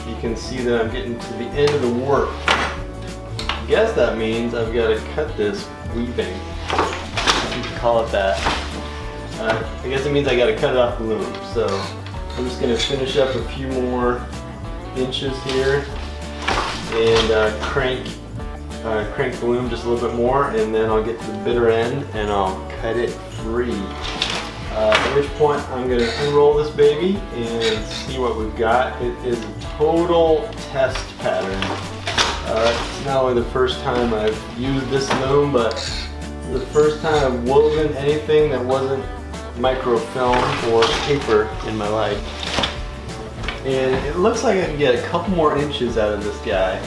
you can see that I'm getting to the end of the work. I guess that means I've got to cut this weaving, if you can call it that. I guess it means I got to cut it off the loom. So I'm just going to finish up a few more inches here and crank the loom just a little bit more, and then I'll get to the bitter end and I'll cut it free. At which point I'm going to unroll this baby and see what we've got. It is a total test pattern. It's not only the first time I've used this loom, but the first time I've woven anything that wasn't microfilm or paper in my life. And it looks like I can get a couple more inches out of this guy.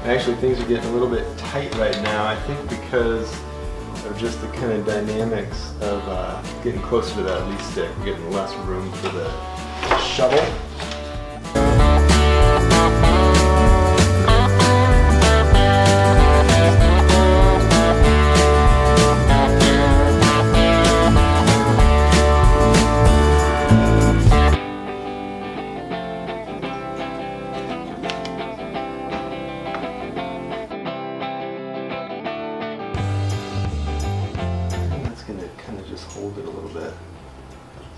Actually, things are getting a little bit tight right now, I think because of just the kind of dynamics of getting closer to that leaf stick. We're getting less room for the shovel. Just hold it a little bit.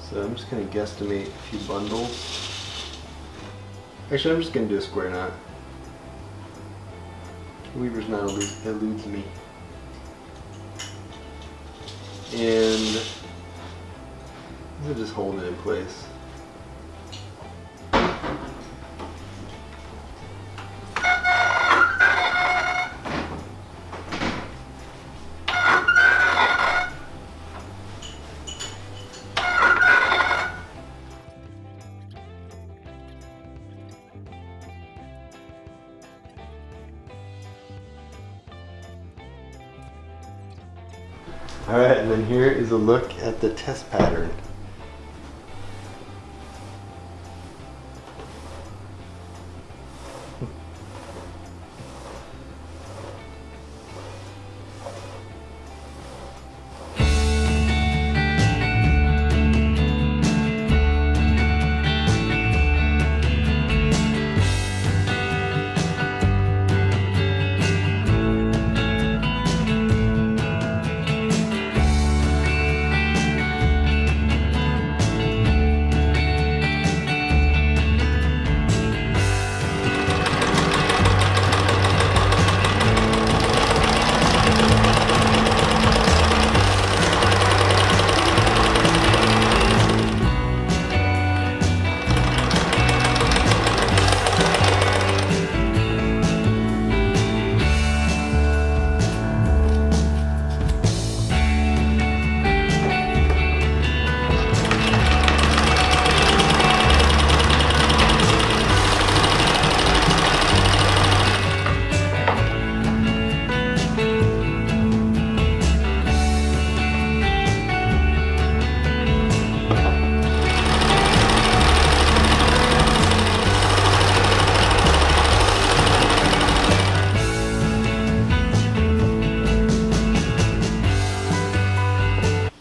So I'm just going to guesstimate a few bundles. Actually, I'm just going to do a square knot. Weaver's knot eludes me. And I'll just hold it in place. Alright, and then here is a look at the test pattern.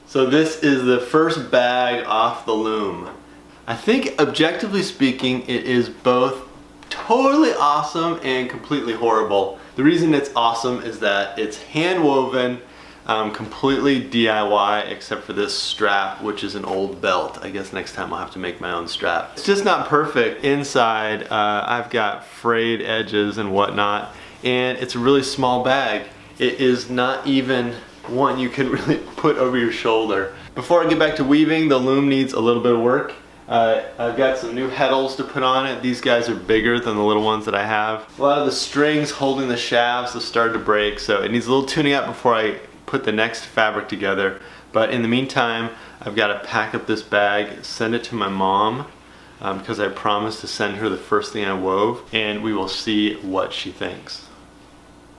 So this is the first bag off the loom. I think objectively speaking, it is both totally awesome and completely horrible. The reason it's awesome is that it's hand woven, completely DIY except for this strap, which is an old belt. I guess next time I'll have to make my own strap. It's just not perfect. Inside, I've got frayed edges and whatnot, and it's a really small bag. It is not even one you can really put over your shoulder. Before I get back to weaving, the loom needs a little bit of work. I've got some new heddles to put on it. These guys are bigger than the little ones that I have. A lot of the strings holding the shafts have started to break, so it needs a little tuning up before I put the next fabric together. But in the meantime, I've got to pack up this bag, send it to my mom, because I promised to send her the first thing I wove, and we will see what she thinks.